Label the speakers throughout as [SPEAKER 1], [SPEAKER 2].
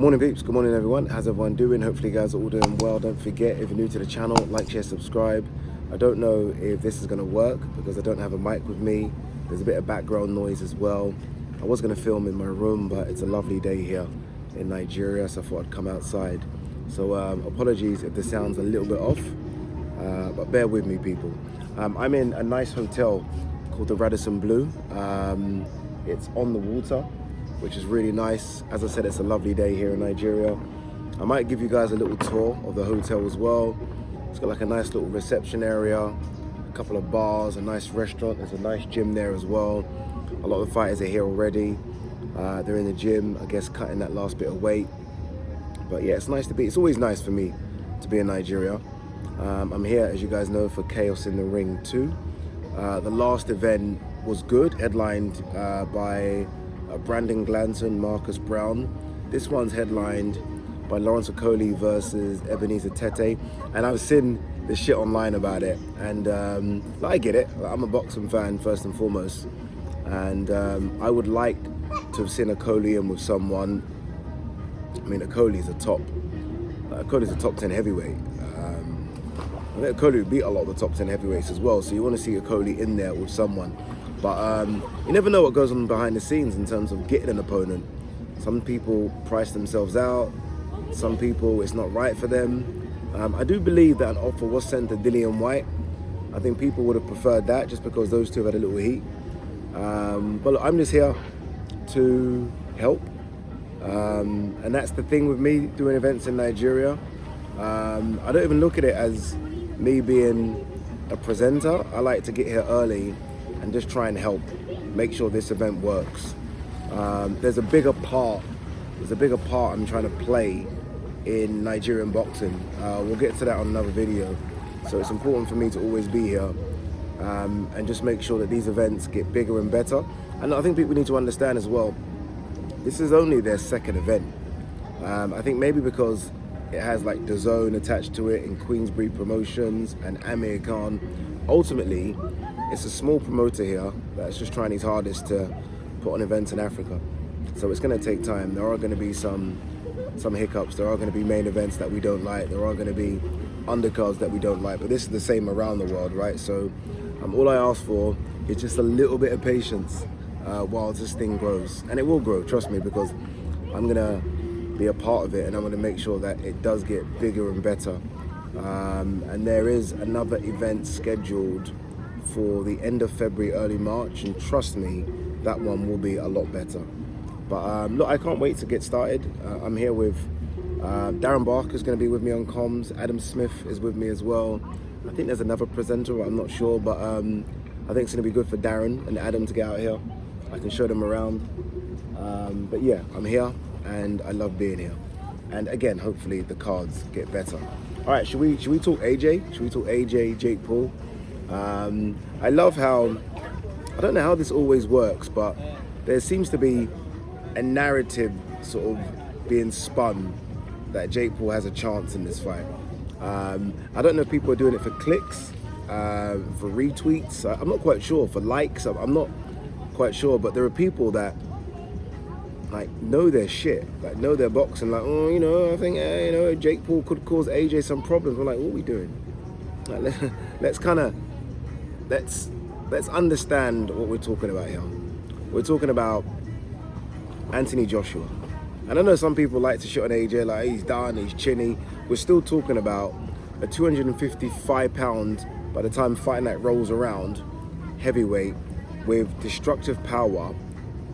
[SPEAKER 1] Morning peeps, good morning everyone. How's everyone doing? Hopefully you guys are all doing well. Don't forget, if you're new to the channel, like, share, subscribe. I don't know if this is going to work because I don't have a mic with me. There's a bit of background noise as well. I was going to film in my room, but it's a lovely day here in Nigeria, so I thought I'd come outside. So apologies if the sound's a little bit off, but bear with me people. I'm in a nice hotel called the Radisson Blu. It's on the water, which is really nice. As I said, it's a lovely day here in Nigeria. I might give you guys a little tour of the hotel as well. It's got like a nice little reception area, a couple of bars, a nice restaurant. There's a nice gym there as well. A lot of the fighters are here already. They're in the gym, I guess, cutting that last bit of weight. But yeah, it's nice to be. It's always nice for me to be in Nigeria. I'm here, as you guys know, for Chaos in the Ring 2. The last event was good, headlined by Brandon Glanton, Marcus Brown. This one's headlined by Lawrence Okoli versus Ebenezer Tete. And I've seen the shit online about it. And I get it. I'm a boxing fan first and foremost. And I would like to have seen Okoli in with someone. I mean, Okoli's a top 10 heavyweight. I think Okoli beat a lot of the top 10 heavyweights as well. So you want to see Okoli in there with someone. But you never know what goes on behind the scenes in terms of getting an opponent. Some people price themselves out. Some people, it's not right for them. I do believe that an offer was sent to Dillian White. I think people would have preferred that just because those two had a little heat. But look, I'm just here to help. And that's the thing with me doing events in Nigeria. I don't even look at it as me being a presenter. I like to get here early and just try and help make sure this event works. There's a bigger part I'm trying to play in Nigerian boxing. We'll get to that on another video. So it's important for me to always be here and just make sure that these events get bigger and better. And I think people need to understand as well, this is only their second event. I think maybe because it has like DAZN attached to it and Queensbury Promotions and Amir Khan. Ultimately, it's a small promoter here that's just trying his hardest to put on events in Africa. So it's going to take time. There are going to be some hiccups. There are going to be main events that we don't like. There are going to be undercards that we don't like. But this is the same around the world, right? So all I ask for is just a little bit of patience while this thing grows. And it will grow, trust me, because I'm going to be a part of it and I'm going to make sure that it does get bigger and better. And there is another event scheduled for the end of February, early March, and trust me, that one will be a lot better. But look, I can't wait to get started. I'm here with Darren Barker's going to be with me on comms. Adam Smith is with me as well. I think there's another presenter, I'm not sure, but I think it's going to be good for Darren and Adam to get out here. I can show them around. But yeah, I'm here and I love being here. And again, hopefully the cards get better. All right, should we talk AJ? Should we talk AJ, Jake Paul? I love how, I don't know how this always works, but there seems to be a narrative sort of being spun that Jake Paul has a chance in this fight. I don't know if people are doing it for clicks, for retweets. I'm not quite sure, for likes. I'm not quite sure, but there are people that like know their shit, like know their boxing, like, oh, you know, I think, you know, Jake Paul could cause AJ some problems. We're like, what are we doing? Like, let's understand what we're talking about here. We're talking about Anthony Joshua. And I know some people like to shit on AJ, like he's done, he's chinny. We're still talking about a 255 pound, by the time fight night rolls around, heavyweight with destructive power,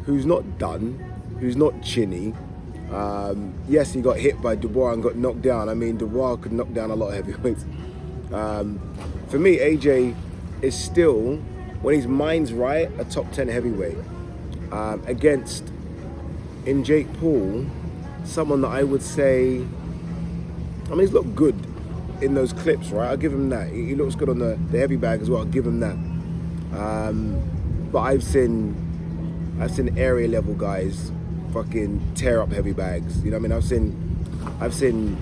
[SPEAKER 1] who's not done, who's not chinny. Yes, he got hit by Dubois and got knocked down. I mean, Dubois could knock down a lot of heavyweights. For me, AJ is still, when his mind's right, a top 10 heavyweight. Against, in Jake Paul, someone that I would say, I mean, he's looked good in those clips, right? I'll give him that. He looks good on the heavy bag as well. I'll give him that. But I've seen area level guys fucking tear up heavy bags. You know what I mean? I've seen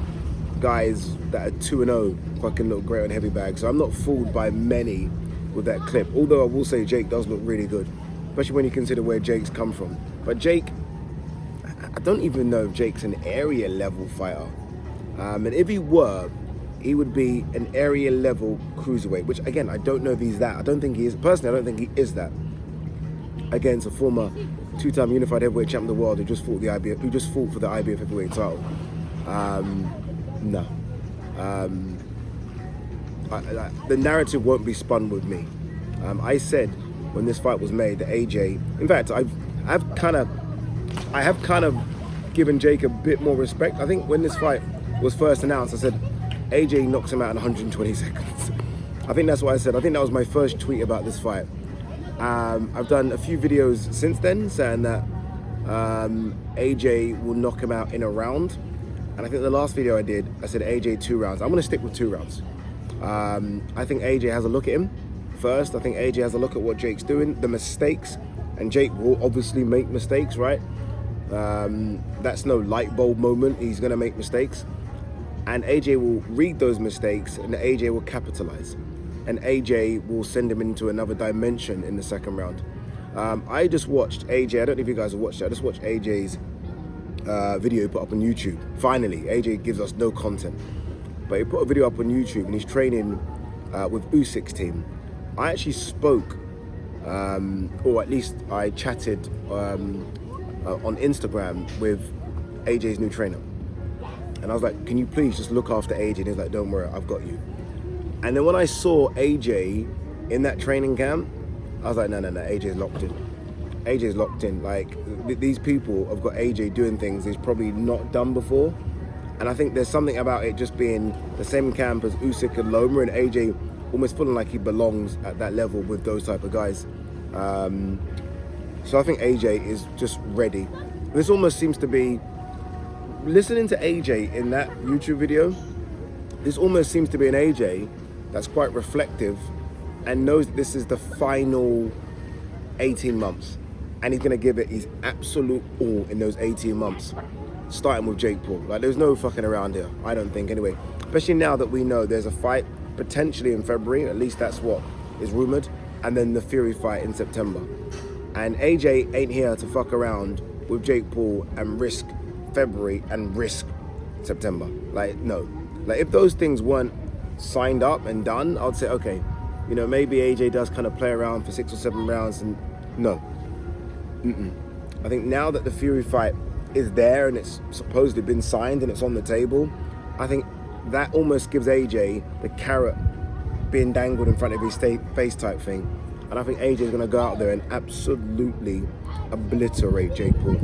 [SPEAKER 1] guys that are 2-0 fucking look great on heavy bags. So I'm not fooled by many with that clip. Although I will say Jake does look really good, especially when you consider where Jake's come from. But Jake, don't even know if Jake's an area level fighter. And if he were, he would be an area level cruiserweight, which again, I don't know if he's that. I don't think he is. Personally, I don't think he is that. Against a former two-time unified heavyweight champion of the world who just fought for the IBF heavyweight title. No. The narrative won't be spun with me. I said when this fight was made that AJ, in fact, I have kind of given Jake a bit more respect. I think when this fight was first announced, I said AJ knocks him out in 120 seconds. I think that's what I said. I think that was my first tweet about this fight. I've done a few videos since then saying that AJ will knock him out in a round. And I think the last video I did, I said AJ 2 rounds. I'm going to stick with 2 rounds. I think AJ has a look at him first. I think AJ has a look at what Jake's doing, the mistakes. And Jake will obviously make mistakes, right? That's no light bulb moment. He's going to make mistakes. And AJ will read those mistakes and AJ will capitalize. And AJ will send him into another dimension in the second round. I just watched AJ, I don't know if you guys have watched it, I just watched AJ's video he put up on YouTube. Finally, AJ gives us no content. But he put a video up on YouTube and he's training with Usyk's team. I actually spoke, or at least I chatted on Instagram with AJ's new trainer. And I was like, can you please just look after AJ? And he's like, don't worry, I've got you. And then when I saw AJ in that training camp, I was like, no, AJ's locked in. AJ's locked in. Like, these people have got AJ doing things he's probably not done before. And I think there's something about it just being the same camp as Usyk and Loma, and AJ almost feeling like he belongs at that level with those type of guys. So I think AJ is just ready. This almost seems to be, listening to AJ in that YouTube video, this almost seems to be an AJ that's quite reflective and knows that this is the final 18 months. And he's gonna give it his absolute all in those 18 months, starting with Jake Paul. Like, there's no fucking around here, I don't think anyway. Especially now that we know there's a fight potentially in February, at least that's what is rumored, and then the Fury fight in September. And AJ ain't here to fuck around with Jake Paul and risk February and risk September. Like, no. Like, if those things weren't signed up and done, I'd say, okay, you know, maybe AJ does kind of play around for 6 or 7 rounds, and no. I think now that the Fury fight is there and it's supposedly been signed and it's on the table, I think that almost gives AJ the carrot being dangled in front of his face type thing. And I think AJ is going to go out there and absolutely obliterate Jake Paul.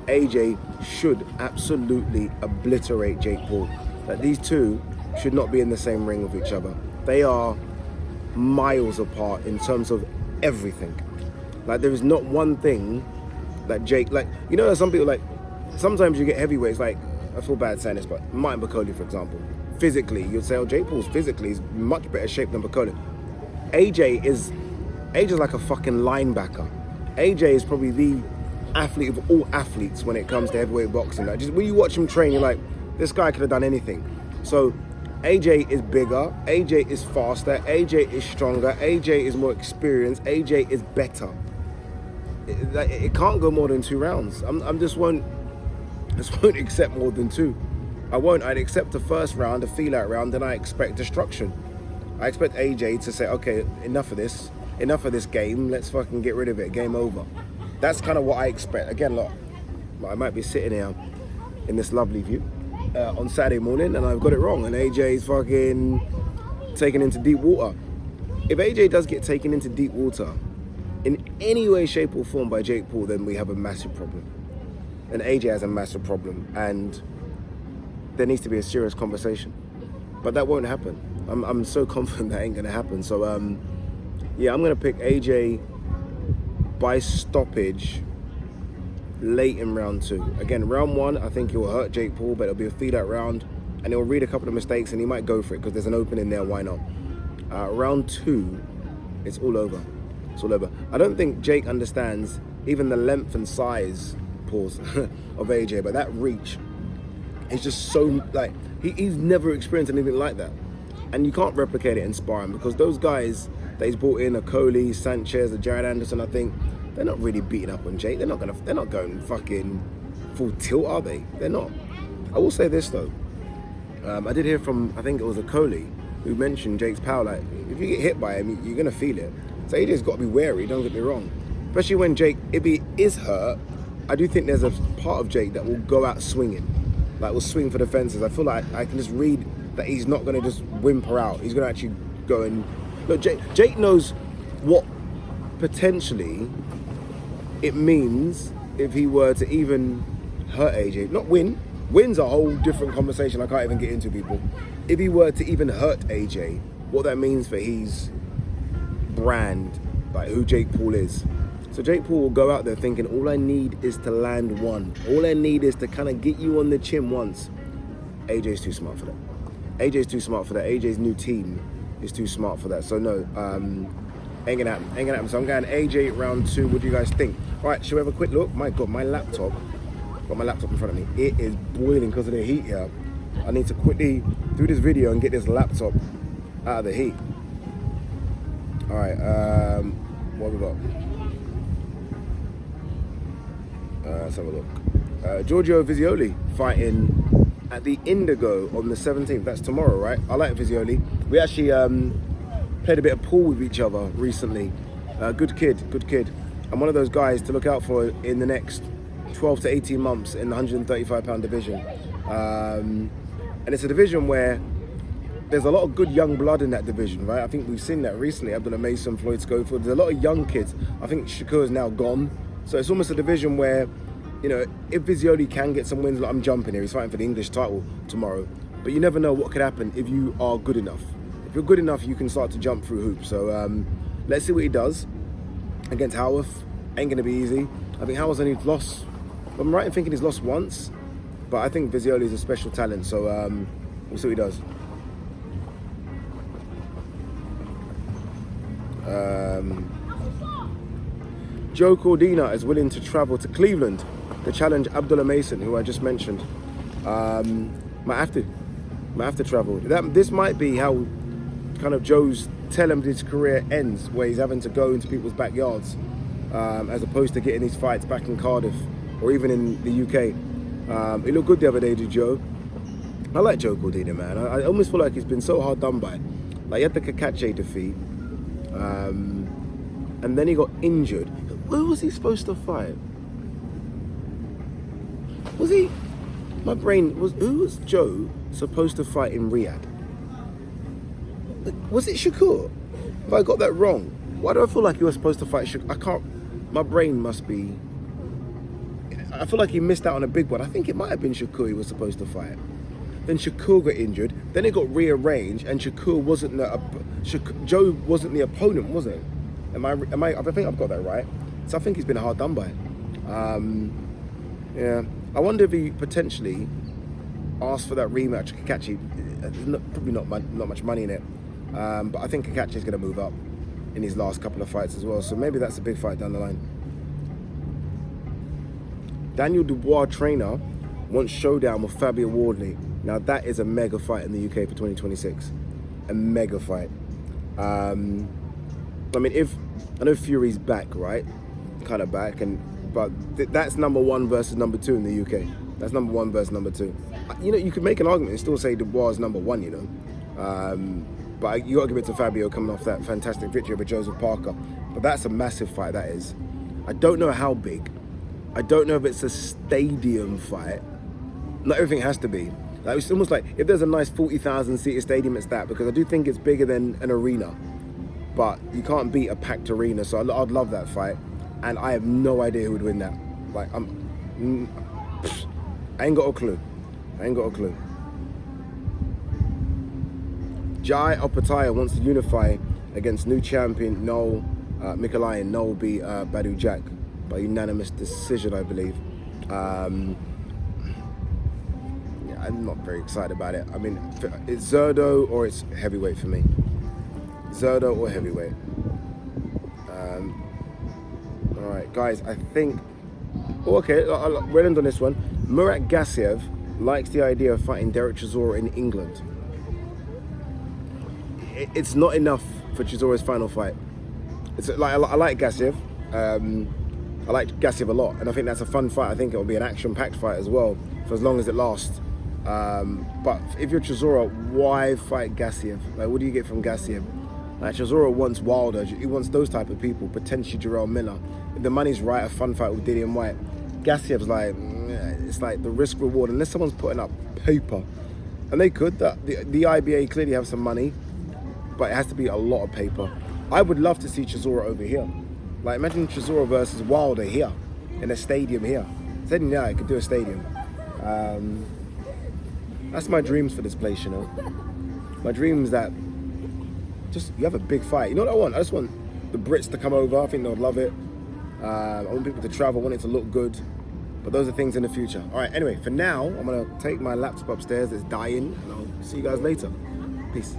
[SPEAKER 1] AJ should absolutely obliterate Jake Paul. That these two should not be in the same ring with each other. They are miles apart in terms of everything. Like, there is not one thing that Jake, like, you know, some people, like, sometimes you get heavyweights, like, I feel bad saying this, but Martin Bakole, for example, physically, you'd say, oh, Jake Paul's physically is much better shape than Bakole. AJ's like a fucking linebacker. AJ is probably the athlete of all athletes when it comes to heavyweight boxing. Like, just when you watch him train, you're like, this guy could have done anything. So AJ is bigger, AJ is faster, AJ is stronger, AJ is more experienced, AJ is better. It can't go more than 2 rounds. I just won't accept more than 2. I won't. I'd accept the first round, a feel-out round, then I expect destruction. I expect AJ to say, okay, enough of this game, let's fucking get rid of it, game over. That's kind of what I expect. Again, look, I might be sitting here in this lovely view on Saturday morning and I've got it wrong and AJ's fucking taken into deep water. If AJ does get taken into deep water in any way, shape or form by Jake Paul, then we have a massive problem. And AJ has a massive problem and there needs to be a serious conversation. But that won't happen. I'm so confident that ain't gonna happen. So yeah, I'm gonna pick AJ by stoppage late in round 2. Again, round 1, I think it will hurt Jake Paul, but it'll be a feel-out round and he'll read a couple of mistakes and he might go for it because there's an opening there, why not? Round 2, it's all over. It's all over. I don't think Jake understands even the length and size, pause, of AJ, but that reach is just so, like, he's never experienced anything like that. And you can't replicate it in sparring because those guys that he's brought in, a Coley, Sanchez, a Jared Anderson, I think, they're not really beating up on Jake. They're not going fucking full tilt, are they? They're not. I will say this though. I did hear from, I think it was a Coley, who mentioned Jake's power. Like, if you get hit by him, you're going to feel it. So AJ's got to be wary, don't get me wrong. Especially when Jake, if he is hurt, I do think there's a part of Jake that will go out swinging. Like, will swing for the fences. I feel like I can just read that he's not going to just whimper out. He's going to actually go and... Look, Jake knows what potentially it means if he were to even hurt AJ. Not win. Win's a whole different conversation I can't even get into, people. If he were to even hurt AJ, what that means for his brand, like who Jake Paul is. So Jake Paul will go out there thinking, all I need is to land one. All I need is to kind of get you on the chin once. AJ's too smart for that. AJ's too smart for that. AJ's new team is too smart for that. So no, ain't gonna happen. Ain't gonna happen. So I'm going AJ round 2. What do you guys think? All right, shall we have a quick look? My God, my laptop. Got my laptop in front of me. It is boiling because of the heat here. I need to quickly do this video and get this laptop out of the heat. All right, what have we got? Let's have a look. Giorgio Visioli fighting at the Indigo on the 17th. That's tomorrow, right? I like Visioli. We actually played a bit of pool with each other recently. Good kid. I'm one of those guys to look out for in the next 12 to 18 months in the 135-pound division. And it's a division where there's a lot of good young blood in that division, right? I think we've seen that recently. Abdullah Mason, Floyd Schofield. There's a lot of young kids. I think Shakur's now gone. So it's almost a division where, you know, if Visioli can get some wins, like I'm jumping here, he's fighting for the English title tomorrow. But you never know what could happen if you are good enough. If you're good enough, you can start to jump through hoops. So let's see what he does against Howarth. Ain't going to be easy. I think Howarth's only lost, I'm right in thinking he's lost once, but I think Visioli is a special talent. So we'll see what he does. Joe Cordina is willing to travel to Cleveland to challenge Abdullah Mason, who I just mentioned. Might have to travel. This might be how kind of Joe's tail end of his career ends, where he's having to go into people's backyards, as opposed to getting his fights back in Cardiff or even in the UK. He looked good the other day, did Joe? I like Joe Cordina, man. I almost feel like he's been so hard done by. Like, he had the Kakache defeat, and then he got injured. Who was he supposed to fight? Was he? My brain was. Who was Joe supposed to fight in Riyadh? Was it Shakur? Have I got that wrong? Why do I feel like he was supposed to fight Shakur? I can't. My brain must be. I feel like he missed out on a big one. I think it might have been Shakur he was supposed to fight. Then Shakur got injured. Then it got rearranged, and Shakur wasn't Joe wasn't the opponent, was it? Am I? I think I've got that right. So I think he's been hard done by. Yeah. I wonder if he potentially asked for that rematch. Kakache, probably not much money in it. But I think Kakache is going to move up in his last couple of fights as well. So maybe that's a big fight down the line. Daniel Dubois trainer wants showdown with Fabio Wardley. Now that is a mega fight in the UK for 2026. A mega fight. I mean, I know Fury's back, right? Kind of back, but that's number 1 versus number 2 in the UK. That's number 1 versus number 2. You know, you could make an argument and still say Dubois is number 1, you know. But you got to give it to Fabio coming off that fantastic victory over Joseph Parker. But that's a massive fight, that is. I don't know how big. I don't know if it's a stadium fight. Not everything has to be. Like, it's almost like if there's a nice 40,000 seater stadium, it's that, because I do think it's bigger than an arena. But you can't beat a packed arena, so I'd love that fight. And I have no idea who would win that. Like, I ain't got a clue. Jai Opataya wants to unify against new champion Noel Mikalayan. Noel beat Badu Jack by unanimous decision, I believe. Yeah, I'm not very excited about it. I mean, it's Zerdo or it's heavyweight for me. Zerdo or heavyweight. All right, guys, I think... Oh, okay, we'll end on this one. Murat Gassiev likes the idea of fighting Derek Chisora in England. It's not enough for Chisora's final fight. It's like I like Gassiev. I like Gassiev a lot, and I think that's a fun fight. I think it will be an action-packed fight as well, for as long as it lasts. But if you're Chisora, why fight Gassiev? Like, what do you get from Gassiev? Like, Chisora wants Wilder. He wants those type of people, potentially Jarrell Miller. If the money's right, a fun fight with Dillian White. Gassiev's like, it's like the risk reward, unless someone's putting up paper. And they could. The IBA clearly have some money, but it has to be a lot of paper. I would love to see Chisora over here. Like, imagine Chisora versus Wilder here, in a stadium here. Said, yeah, I could do a stadium. That's my dreams for this place, you know. My dreams that just you have a big fight. You know what I want? I just want the Brits to come over. I think they'll love it. I want people to travel. I want it to look good. But those are things in the future. All right, anyway, for now, I'm going to take my laptop upstairs. It's dying, and I'll see you guys later. Peace.